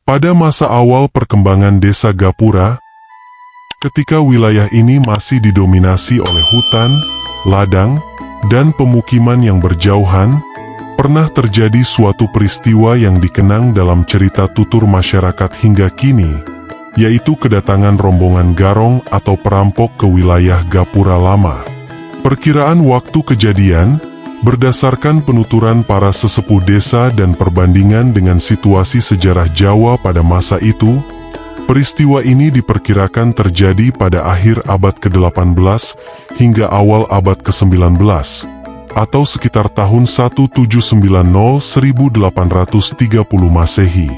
Pada masa awal perkembangan desa Gapura, ketika wilayah ini masih didominasi oleh hutan, ladang, dan pemukiman yang berjauhan, pernah terjadi suatu peristiwa yang dikenang dalam cerita tutur masyarakat hingga kini, yaitu kedatangan rombongan garong atau perampok ke wilayah Gapura Lama. Perkiraan waktu kejadian, berdasarkan penuturan para sesepuh desa dan perbandingan dengan situasi sejarah Jawa pada masa itu, peristiwa ini diperkirakan terjadi pada akhir abad ke-18 hingga awal abad ke-19, atau sekitar tahun 1790-1830 Masehi.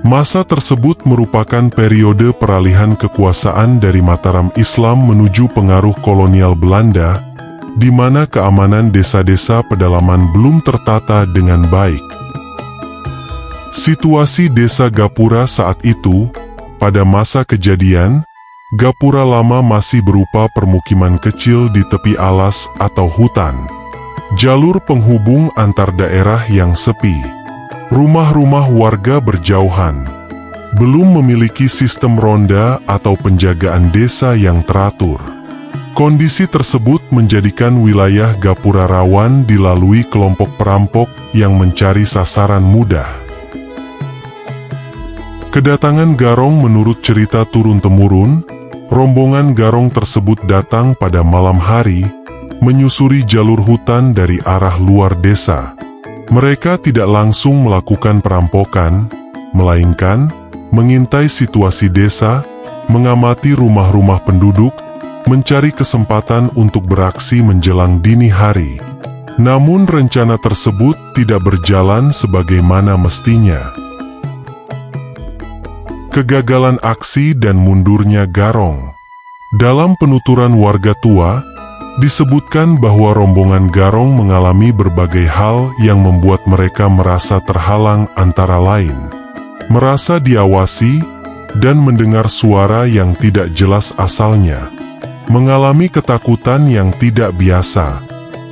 Masa tersebut merupakan periode peralihan kekuasaan dari Mataram Islam menuju pengaruh kolonial Belanda, di mana keamanan desa-desa pedalaman belum tertata dengan baik. Situasi desa Gapura saat itu, pada masa kejadian, Gapura Lama masih berupa permukiman kecil di tepi alas atau hutan. Jalur penghubung antar daerah yang sepi. Rumah-rumah warga berjauhan. Belum memiliki sistem ronda atau penjagaan desa yang teratur. Kondisi tersebut menjadikan wilayah Gapura rawan dilalui kelompok perampok yang mencari sasaran mudah. Kedatangan garong menurut cerita turun-temurun, rombongan garong tersebut datang pada malam hari, menyusuri jalur hutan dari arah luar desa. Mereka tidak langsung melakukan perampokan, melainkan mengintai situasi desa, mengamati rumah-rumah penduduk, mencari kesempatan untuk beraksi menjelang dini hari. Namun rencana tersebut tidak berjalan sebagaimana mestinya. Kegagalan aksi dan mundurnya garong. Dalam penuturan warga tua, disebutkan bahwa rombongan garong mengalami berbagai hal yang membuat mereka merasa terhalang, antara lain merasa diawasi dan mendengar suara yang tidak jelas asalnya, mengalami ketakutan yang tidak biasa.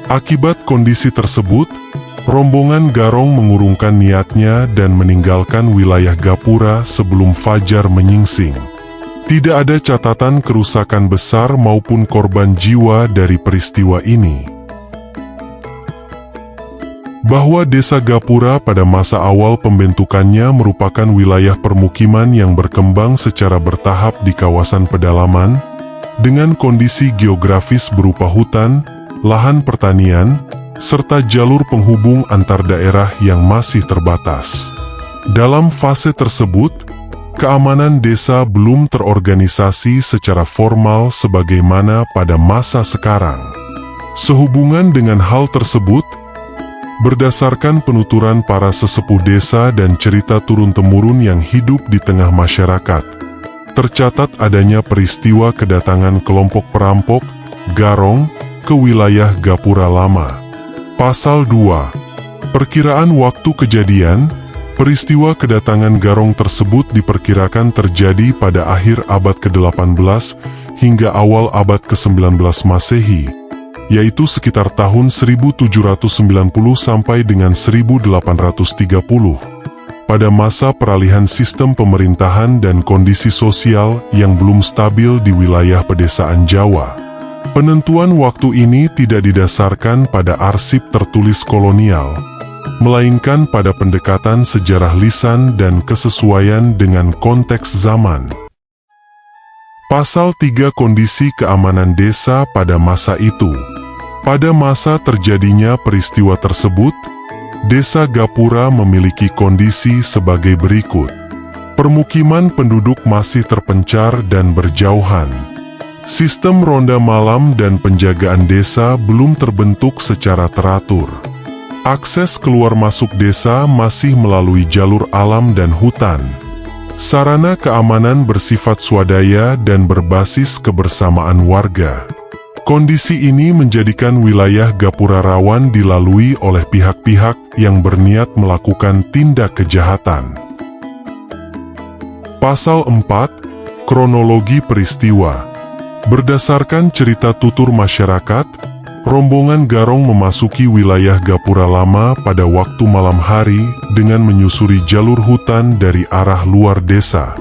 Akibat kondisi tersebut, rombongan garong mengurungkan niatnya dan meninggalkan wilayah Gapura sebelum fajar menyingsing. Tidak ada catatan kerusakan besar maupun korban jiwa dari peristiwa ini. Bahwa desa Gapura pada masa awal pembentukannya merupakan wilayah permukiman yang berkembang secara bertahap di kawasan pedalaman, dengan kondisi geografis berupa hutan, lahan pertanian, serta jalur penghubung antar daerah yang masih terbatas. Dalam fase tersebut, keamanan desa belum terorganisasi secara formal sebagaimana pada masa sekarang. Sehubungan dengan hal tersebut, berdasarkan penuturan para sesepuh desa dan cerita turun-temurun yang hidup di tengah masyarakat, tercatat adanya peristiwa kedatangan kelompok perampok, garong, ke wilayah Gapura Lama. Pasal 2. Perkiraan waktu kejadian. Peristiwa kedatangan garong tersebut diperkirakan terjadi pada akhir abad ke-18 hingga awal abad ke-19 Masehi, yaitu sekitar tahun 1790 sampai dengan 1830, pada masa peralihan sistem pemerintahan dan kondisi sosial yang belum stabil di wilayah pedesaan Jawa. Penentuan waktu ini tidak didasarkan pada arsip tertulis kolonial, melainkan pada pendekatan sejarah lisan dan kesesuaian dengan konteks zaman. Pasal 3. Kondisi keamanan desa pada masa itu. Pada masa terjadinya peristiwa tersebut, desa Gapura memiliki kondisi sebagai berikut. Permukiman penduduk masih terpencar dan berjauhan. Sistem ronda malam dan penjagaan desa belum terbentuk secara teratur. Akses keluar masuk desa masih melalui jalur alam dan hutan. Sarana keamanan bersifat swadaya dan berbasis kebersamaan warga. Kondisi ini menjadikan wilayah Gapura rawan dilalui oleh pihak-pihak yang berniat melakukan tindak kejahatan. Pasal 4. Kronologi peristiwa. Berdasarkan cerita tutur masyarakat, Rombongan Garong memasuki wilayah Gapura Lama pada waktu malam hari dengan menyusuri jalur hutan dari arah luar desa.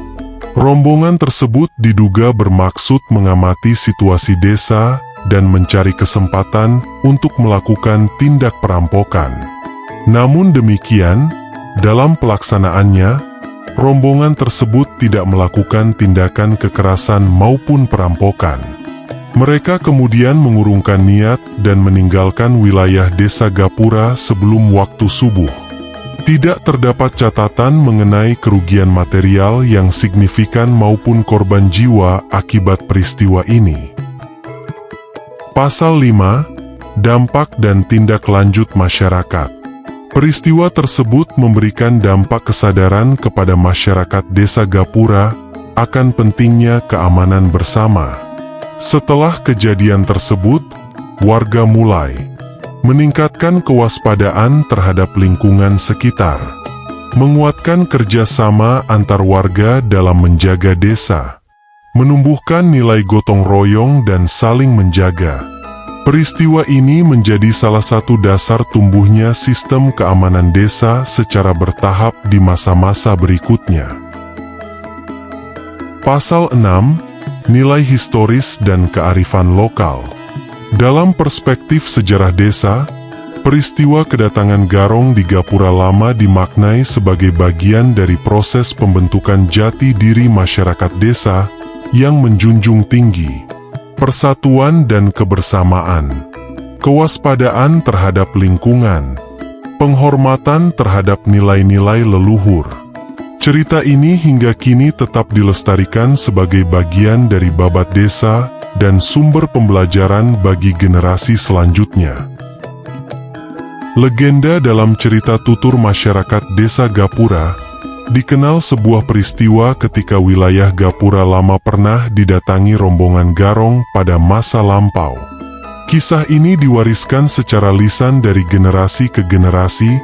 Rombongan tersebut diduga bermaksud mengamati situasi desa dan mencari kesempatan untuk melakukan tindak perampokan. Namun demikian, dalam pelaksanaannya, rombongan tersebut tidak melakukan tindakan kekerasan maupun perampokan. Mereka kemudian mengurungkan niat dan meninggalkan wilayah desa Gapura sebelum waktu subuh. Tidak terdapat catatan mengenai kerugian material yang signifikan maupun korban jiwa akibat peristiwa ini. Pasal 5, Dampak dan Tindak Lanjut Masyarakat. Peristiwa tersebut memberikan dampak kesadaran kepada masyarakat desa Gapura akan pentingnya keamanan bersama. Setelah kejadian tersebut, warga mulai meningkatkan kewaspadaan terhadap lingkungan sekitar, menguatkan kerjasama antar warga dalam menjaga desa, menumbuhkan nilai gotong royong dan saling menjaga. Peristiwa ini menjadi salah satu dasar tumbuhnya sistem keamanan desa secara bertahap di masa-masa berikutnya. Pasal 6, Nilai historis dan kearifan lokal. Dalam perspektif sejarah desa, peristiwa kedatangan Garong di Gapura Lama dimaknai sebagai bagian dari proses pembentukan jati diri masyarakat desa yang menjunjung tinggi persatuan dan kebersamaan, kewaspadaan terhadap lingkungan, penghormatan terhadap nilai-nilai leluhur. Cerita ini hingga kini tetap dilestarikan sebagai bagian dari babat desa dan sumber pembelajaran bagi generasi selanjutnya. Legenda dalam cerita tutur masyarakat desa Gapura dikenal sebuah peristiwa ketika wilayah Gapura Lama pernah didatangi rombongan Garong pada masa lampau. Kisah ini diwariskan secara lisan dari generasi ke generasi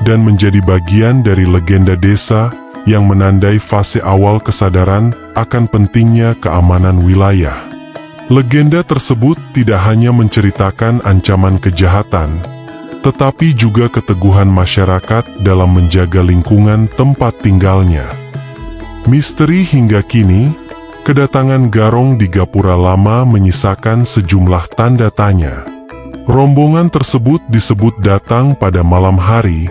dan menjadi bagian dari legenda desa yang menandai fase awal kesadaran akan pentingnya keamanan wilayah. Legenda tersebut tidak hanya menceritakan ancaman kejahatan, tetapi juga keteguhan masyarakat dalam menjaga lingkungan tempat tinggalnya. Misteri hingga kini, kedatangan Garong di Gapura Lama menyisakan sejumlah tanda tanya. Rombongan tersebut disebut datang pada malam hari,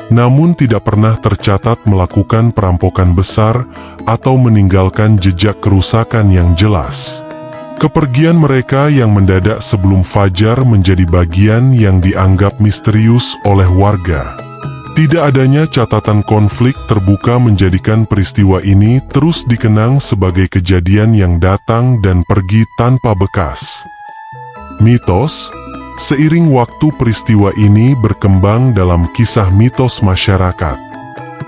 namun tidak pernah tercatat melakukan perampokan besar atau meninggalkan jejak kerusakan yang jelas. Kepergian mereka yang mendadak sebelum fajar menjadi bagian yang dianggap misterius oleh warga. Tidak adanya catatan konflik terbuka menjadikan peristiwa ini terus dikenang sebagai kejadian yang datang dan pergi tanpa bekas. Mitos. Seiring waktu peristiwa ini berkembang dalam kisah mitos masyarakat.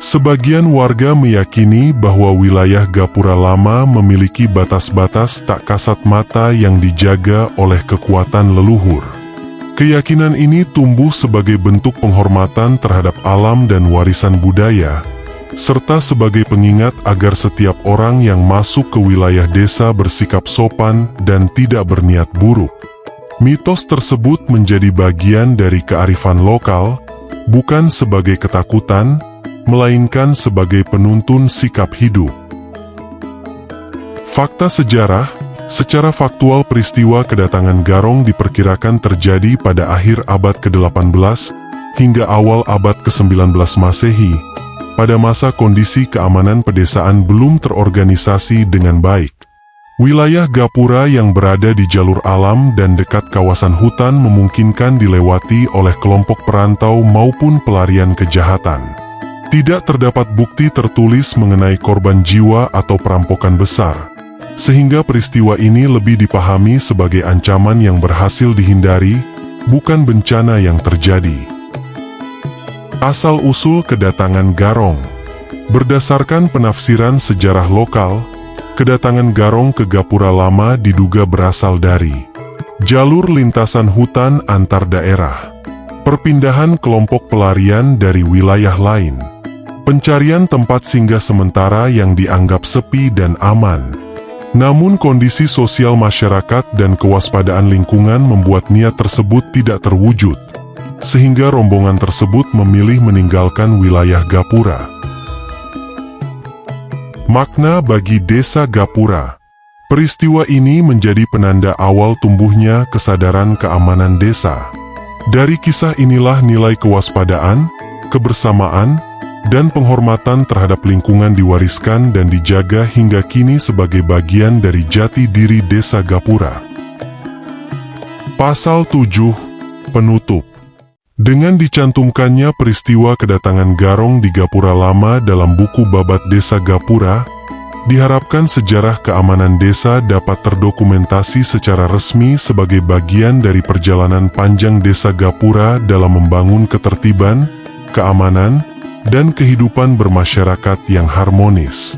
Sebagian warga meyakini bahwa wilayah Gapura Lama memiliki batas-batas tak kasat mata yang dijaga oleh kekuatan leluhur. Keyakinan ini tumbuh sebagai bentuk penghormatan terhadap alam dan warisan budaya, serta sebagai pengingat agar setiap orang yang masuk ke wilayah desa bersikap sopan dan tidak berniat buruk. Mitos tersebut menjadi bagian dari kearifan lokal, bukan sebagai ketakutan, melainkan sebagai penuntun sikap hidup. Fakta sejarah. Secara faktual peristiwa kedatangan Garong diperkirakan terjadi pada akhir abad ke-18 hingga awal abad ke-19 Masehi, pada masa kondisi keamanan pedesaan belum terorganisasi dengan baik. Wilayah Gapura yang berada di jalur alam dan dekat kawasan hutan memungkinkan dilewati oleh kelompok perantau maupun pelarian kejahatan. Tidak terdapat bukti tertulis mengenai korban jiwa atau perampokan besar, sehingga peristiwa ini lebih dipahami sebagai ancaman yang berhasil dihindari, bukan bencana yang terjadi. Asal-usul kedatangan Garong. Berdasarkan penafsiran sejarah lokal, kedatangan Garong ke Gapura Lama diduga berasal dari jalur lintasan hutan antar daerah, perpindahan kelompok pelarian dari wilayah lain, pencarian tempat singgah sementara yang dianggap sepi dan aman, Namun kondisi sosial masyarakat dan kewaspadaan lingkungan membuat niat tersebut tidak terwujud, sehingga rombongan tersebut memilih meninggalkan wilayah Gapura. Makna bagi Desa Gapura. Peristiwa ini menjadi penanda awal tumbuhnya kesadaran keamanan desa. Dari kisah inilah nilai kewaspadaan, kebersamaan, dan penghormatan terhadap lingkungan diwariskan dan dijaga hingga kini sebagai bagian dari jati diri Desa Gapura. Pasal 7. Penutup. Dengan dicantumkannya peristiwa kedatangan Garong di Gapura Lama dalam buku Babat Desa Gapura, diharapkan sejarah keamanan desa dapat terdokumentasi secara resmi sebagai bagian dari perjalanan panjang Desa Gapura dalam membangun ketertiban, keamanan, dan kehidupan bermasyarakat yang harmonis.